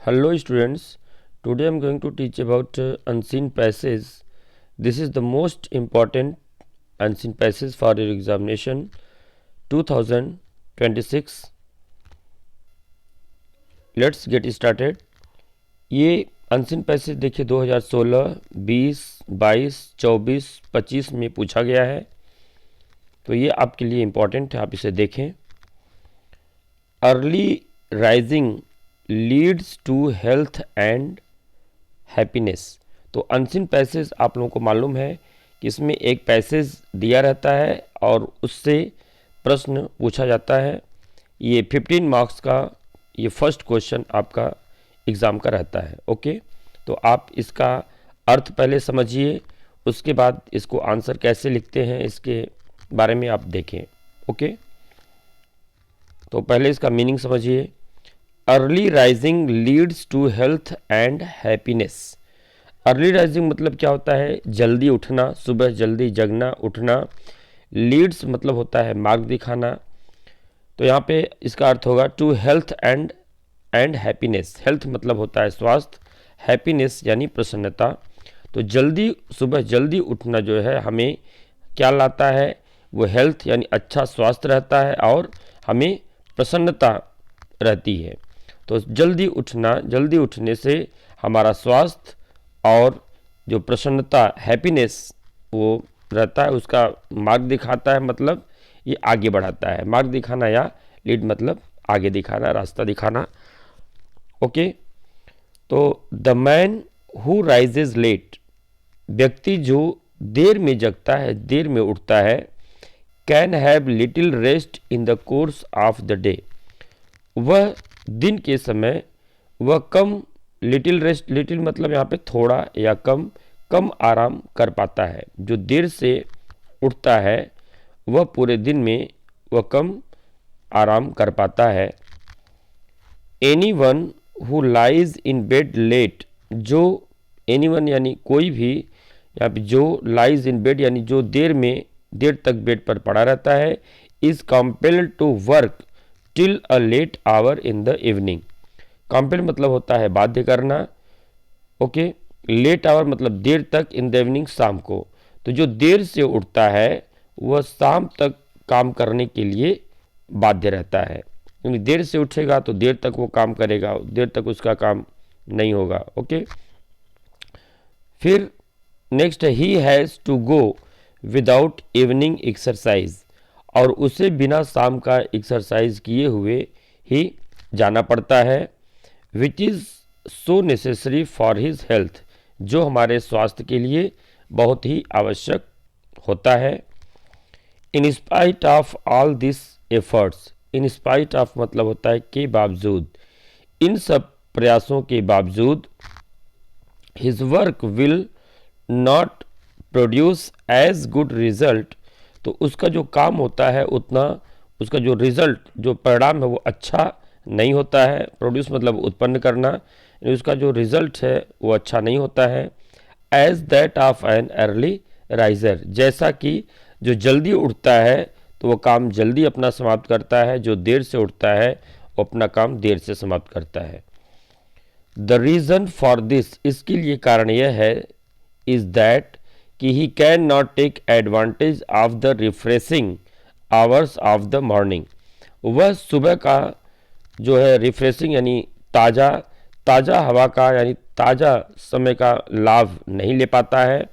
Hello students, today I am going to teach about unseen passage. This is the most important unseen passage for your examination 2026. Let's get started. ये unseen passage देखिए 2016, 20, 22, 24, 25 में पूछा गया है, तो ये आपके लिए इम्पॉर्टेंट है, आप इसे देखें। Early rising leads to health and happiness. तो अनसीन पैसेज आप लोगों को मालूम है कि इसमें एक पैसेज दिया रहता है और उससे प्रश्न पूछा जाता है। ये 15 मार्क्स का ये फर्स्ट क्वेश्चन आपका एग्ज़ाम का रहता है। ओके, तो आप इसका अर्थ पहले समझिए, उसके बाद इसको आंसर कैसे लिखते हैं इसके बारे में आप देखें। ओके, तो पहले इसका मीनिंग समझिए। Early rising leads to health and happiness. Early rising मतलब क्या होता है? जल्दी उठना, सुबह जल्दी जगना, उठना। लीड्स मतलब होता है मार्ग दिखाना। तो यहाँ पे इसका अर्थ होगा to health and happiness. Health मतलब होता है स्वास्थ्य, हैप्पीनेस यानी प्रसन्नता। तो जल्दी सुबह जल्दी उठना जो है हमें क्या लाता है? वो हेल्थ यानी अच्छा स्वास्थ्य रहता है और हमें प्रसन्नता रहती है। तो जल्दी उठना, जल्दी उठने से हमारा स्वास्थ्य और जो प्रसन्नता हैप्पीनेस वो रहता है, उसका मार्ग दिखाता है, मतलब ये आगे बढ़ाता है। मार्ग दिखाना या लीड मतलब आगे दिखाना, रास्ता दिखाना। ओके, तो the man who rises late, व्यक्ति जो देर में जगता है, देर में उठता है, can have little rest in the course of the day, वह दिन के समय वह कम, लिटिल रेस्ट, लिटिल मतलब यहाँ पे थोड़ा या कम आराम कर पाता है। जो देर से उठता है वह पूरे दिन में वह कम आराम कर पाता है। Any one who lies in bed late, जो एनी वन यानी कोई भी, यहाँ पे जो लाइज इन बेड यानी जो देर तक बेड पर पड़ा रहता है, is compelled to work till a late hour in the evening. Compel मतलब होता है बाध्य करना। ओके, लेट आवर मतलब देर तक, इन द इवनिंग शाम को। तो जो देर से उठता है वह शाम तक काम करने के लिए बाध्य रहता है, क्योंकि देर से उठेगा तो देर तक वो काम करेगा, देर तक उसका काम नहीं होगा। ओके, फिर नेक्स्ट है he has to go without evening exercise, और उसे बिना शाम का एक्सरसाइज किए हुए ही जाना पड़ता है। Which is so necessary for his health, जो हमारे स्वास्थ्य के लिए बहुत ही आवश्यक होता है। In spite of all this efforts, in spite of मतलब होता है के बावजूद, इन सब प्रयासों के बावजूद, his work will not produce as good result, तो उसका जो काम होता है उतना, उसका जो रिजल्ट, जो परिणाम है वो अच्छा नहीं होता है। प्रोड्यूस मतलब उत्पन्न करना, उसका जो रिजल्ट है वो अच्छा नहीं होता है। As that of an early riser, जैसा कि जो जल्दी उठता है तो वो काम जल्दी अपना समाप्त करता है, जो देर से उठता है वो अपना काम देर से समाप्त करता है। द रीज़न फॉर दिस, इसके लिए कारण यह है, इज़ दैट कि he can not take advantage of the refreshing hours of the morning, वह सुबह का जो है रिफ्रेशिंग यानी ताज़ा हवा का यानी ताज़ा समय का लाभ नहीं ले पाता है।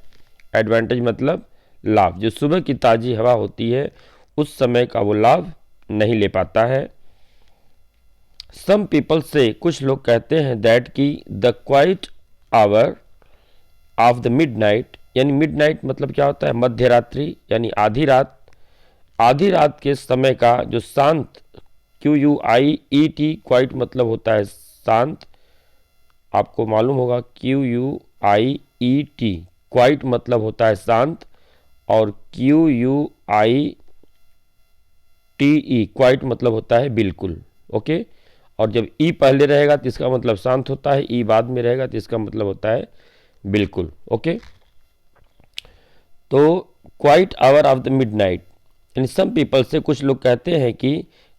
एडवांटेज मतलब लाभ, जो सुबह की ताज़ी हवा होती है उस समय का वो लाभ नहीं ले पाता है। सम पीपल से, कुछ लोग कहते हैं, दैट कि the quite our of the mid night, यानी मिड नाइट मतलब क्या होता है? मध्य रात्रि यानी आधी रात। आधी रात के समय का जो शांत, QUIET, क्वाइट मतलब होता है शांत, आपको मालूम होगा QUIET, क्वाइट मतलब होता है शांत, और QUITE, क्वाइट मतलब होता है बिल्कुल। ओके, और जब ई पहले रहेगा तो इसका मतलब शांत होता है, ई बाद में रहेगा तो इसका मतलब होता है बिल्कुल। ओके, तो quite our of the mid night, यानी सम पीपल से, कुछ लोग कहते हैं कि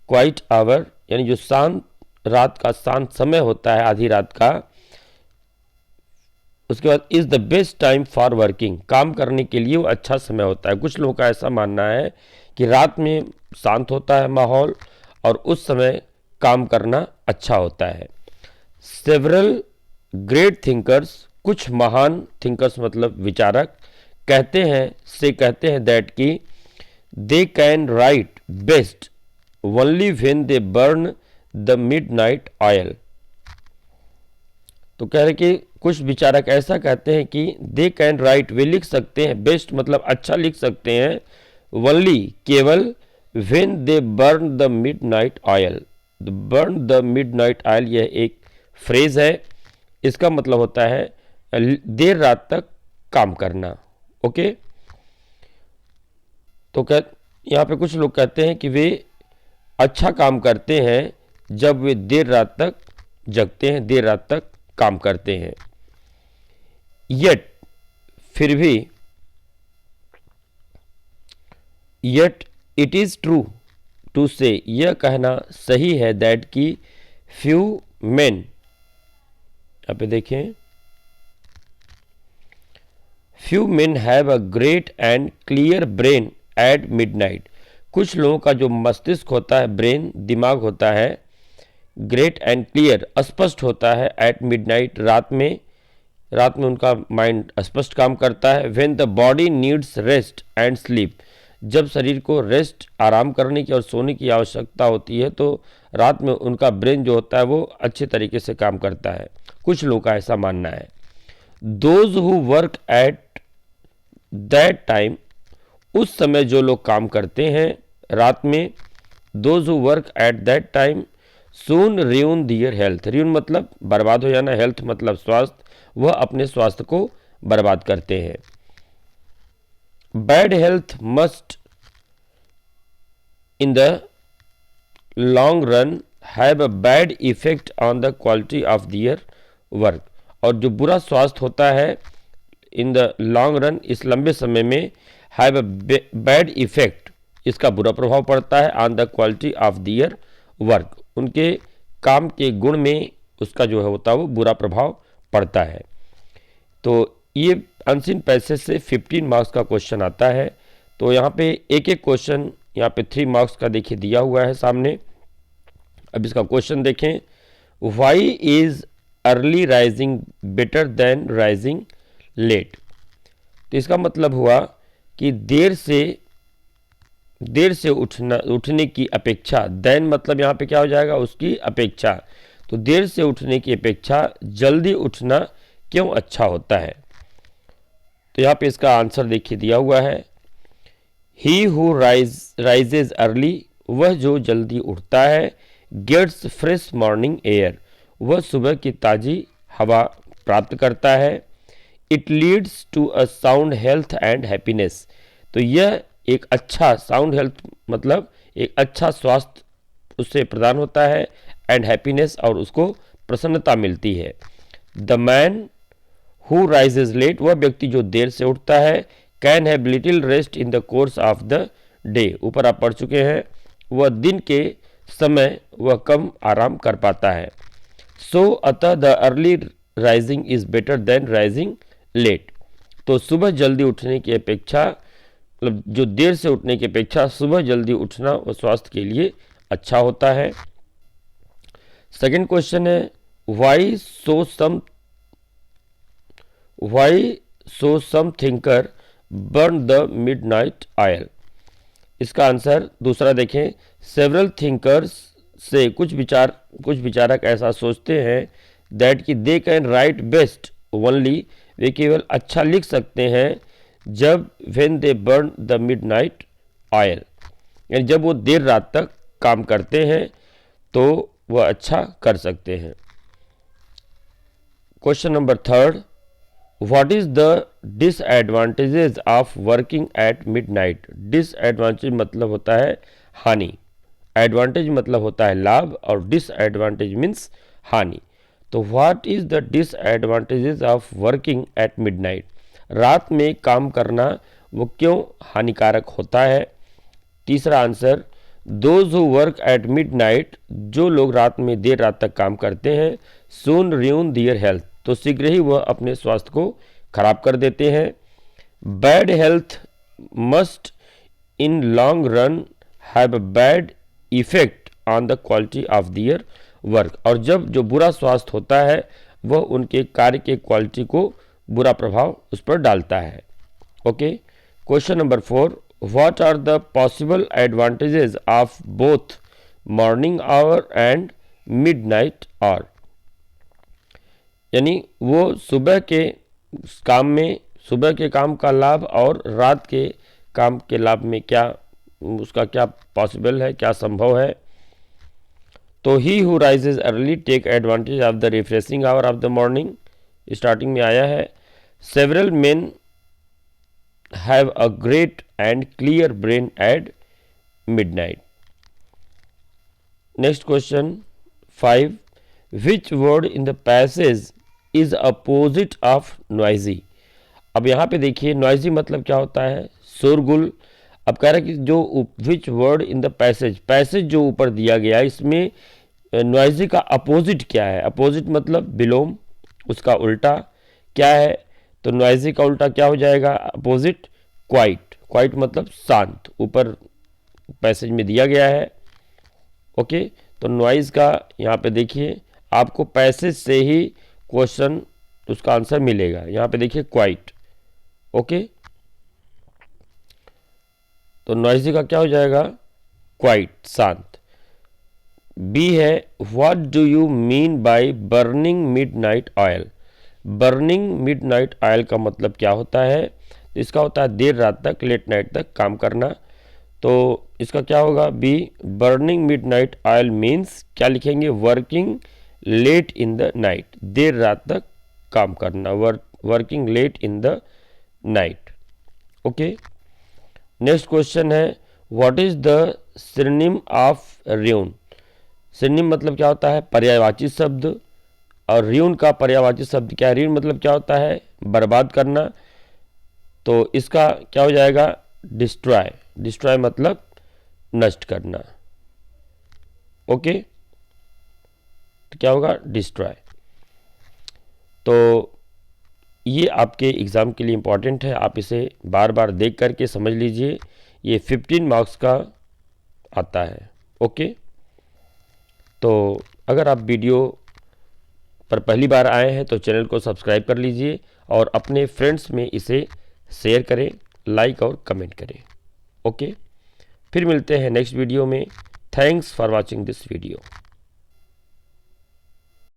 क्वाइट आवर यानी जो शांत रात का शांत समय होता है, आधी रात का, उसके बाद is the best time for working, काम करने के लिए वो अच्छा समय होता है। कुछ लोगों का ऐसा मानना है कि रात में शांत होता है माहौल और उस समय काम करना अच्छा होता है। सेवरल ग्रेट थिंकर्स, कुछ महान थिंकर्स मतलब विचारक कहते हैं दैट कि they can write best only when they burn the midnight oil. तो कह रहे कि कुछ विचारक ऐसा कहते हैं कि दे कैन राइट, वे लिख सकते हैं, बेस्ट मतलब अच्छा लिख सकते हैं, ओनली केवल, when they burn the midnight oil. Burn the midnight oil यह एक फ्रेज है, इसका मतलब होता है देर रात तक काम करना। ओके, तो यहाँ पे कुछ लोग कहते हैं कि वे अच्छा काम करते हैं जब वे देर रात तक जगते हैं, देर रात तक काम करते हैं। यट, फिर भी, yet it is true to say, यह कहना सही है दैट कि फ्यू मेन, यहाँ पे देखें, few main have a great and clear brain at midnight, कुछ लोगों का जो मस्तिष्क होता है, ब्रेन दिमाग होता है, ग्रेट एंड क्लियर स्पष्ट होता है, एट मिडनाइट रात में उनका माइंड स्पष्ट काम करता है। When the body needs rest and sleep, जब शरीर को रेस्ट, आराम करने की और सोने की आवश्यकता होती है तो रात में उनका ब्रेन जो होता है वो अच्छे तरीके से काम करता है। कुछ लोगों का ऐसा मानना है। Those who work at that time, उस समय जो लोग काम करते हैं रात में, those who work at that time soon ruin their health, ruin मतलब बर्बाद हो जाना, हेल्थ मतलब स्वास्थ्य, वह अपने स्वास्थ्य को बर्बाद करते हैं। Bad health must in the long run have a bad effect on the quality of their work, और जो बुरा स्वास्थ्य होता है इन द लॉन्ग रन, इस लंबे समय में, हैव अ बैड इफेक्ट, इसका बुरा प्रभाव पड़ता है, on the quality of their work, उनके काम के गुण में उसका जो है होता है वो बुरा प्रभाव पड़ता है। तो ये अनसीन पैसेज से 15 मार्क्स का क्वेश्चन आता है। तो यहाँ पे एक एक क्वेश्चन यहाँ पे 3 मार्क्स का देखिए दिया हुआ है सामने। अब इसका क्वेश्चन देखें, why is early rising better than rising late, तो इसका मतलब हुआ कि देर से उठने की अपेक्षा, देन मतलब यहाँ पे क्या हो जाएगा, उसकी अपेक्षा, तो देर से उठने की अपेक्षा जल्दी उठना क्यों अच्छा होता है। तो यहाँ पे इसका आंसर देखिए दिया हुआ है, ही हु राइजेज अर्ली, वह जो जल्दी उठता है, गेट्स फ्रेश मॉर्निंग एयर, वह सुबह की ताज़ी हवा प्राप्त करता है, it leads to a sound health and happiness, तो यह एक अच्छा साउंड हेल्थ मतलब एक अच्छा स्वास्थ्य उससे प्रदान होता है, एंड हैप्पीनेस और उसको प्रसन्नता मिलती है। The man who rises late, वह व्यक्ति जो देर से उठता है, can have little rest in the course of the day, ऊपर आप पढ़ चुके हैं, वह दिन के समय वह कम आराम कर पाता है। सो अतः the early rising is better than rising late, तो सुबह जल्दी उठने की अपेक्षा, मतलब जो देर से उठने की अपेक्षा सुबह जल्दी उठना वो स्वास्थ्य के लिए अच्छा होता है। सेकंड क्वेश्चन है, why so some thinker burn the midnight oil, इसका आंसर दूसरा देखें, सेवरल थिंकर्स से कुछ विचारक ऐसा सोचते हैं दैट कि they can write best only, वे केवल अच्छा लिख सकते हैं जब when they burn the midnight oil, यानी जब वो देर रात तक काम करते हैं तो वह अच्छा कर सकते हैं। Question number third, what is the disadvantages of working at midnight, disadvantage मतलब होता है हानि, एडवांटेज मतलब होता है लाभ, और डिसएडवांटेज मीन्स हानि। तो what is the disadvantages of working at midnight, रात में काम करना वो क्यों हानिकारक होता है। तीसरा answer, those who work eight midnight, जो लोग रात में देर रात तक काम करते हैं, सून ruin देयर हेल्थ, तो शीघ्र ही वह अपने स्वास्थ्य को खराब कर देते हैं। Bad health must in long run have a bad effect on the quality of their work, और जब जो बुरा स्वास्थ्य होता है वह उनके कार्य के क्वालिटी को बुरा प्रभाव उस पर डालता है। Okay, question number 4, what are the possible advantages of both morning hour and midnight hour, यानी वो सुबह के काम का लाभ और रात के काम के लाभ में क्या उसका क्या पॉसिबल है, क्या संभव है। तो he who rises early take advantage of the refreshing hour of the morning, starting में आया है। Several men have a great and clear brain at midnight. Next question 5, which word in the passage is opposite of noisy. अब यहाँ पे देखिए noisy मतलब क्या होता है, शोरगुल। अब कह रहा है कि जो विच वर्ड इन द पैसेज जो ऊपर दिया गया इसमें नॉइजी का अपोजिट क्या है। अपोजिट मतलब विलोम, उसका उल्टा क्या है, तो नॉइजी का उल्टा क्या हो जाएगा अपोजिट, क्वाइट। क्वाइट मतलब शांत, ऊपर पैसेज में दिया गया है। ओके, तो नॉइज का यहाँ पे देखिए आपको पैसेज से ही क्वेश्चन उसका आंसर मिलेगा। यहाँ पे देखिए क्वाइट। ओके, तो नॉइजी का क्या हो जाएगा क्वाइट, शांत। बी है, what do you mean by burning midnight oil. Burning midnight oil का मतलब क्या होता है, इसका होता है देर रात तक, लेट नाइट तक काम करना। तो इसका क्या होगा B, burning midnight oil means क्या लिखेंगे, working late in the night, देर रात तक काम करना, working late in the night. Okay, next question है, what is the synonym of ruin। Synonym मतलब क्या होता है, पर्यायवाची शब्द, और ruin का पर्यायवाची शब्द क्या है, ruin मतलब क्या होता है, बर्बाद करना। तो इसका क्या हो जाएगा डिस्ट्रॉय, डिस्ट्रॉय मतलब नष्ट करना। ओके, तो क्या होगा डिस्ट्रॉय। तो ये आपके एग्ज़ाम के लिए इम्पॉर्टेंट है, आप इसे बार बार देख करके समझ लीजिए, ये 15 मार्क्स का आता है। ओके, तो अगर आप वीडियो पर पहली बार आए हैं तो चैनल को सब्सक्राइब कर लीजिए और अपने फ्रेंड्स में इसे शेयर करें, लाइक और कमेंट करें। ओके, फिर मिलते हैं नेक्स्ट वीडियो में। Thanks for watching this video.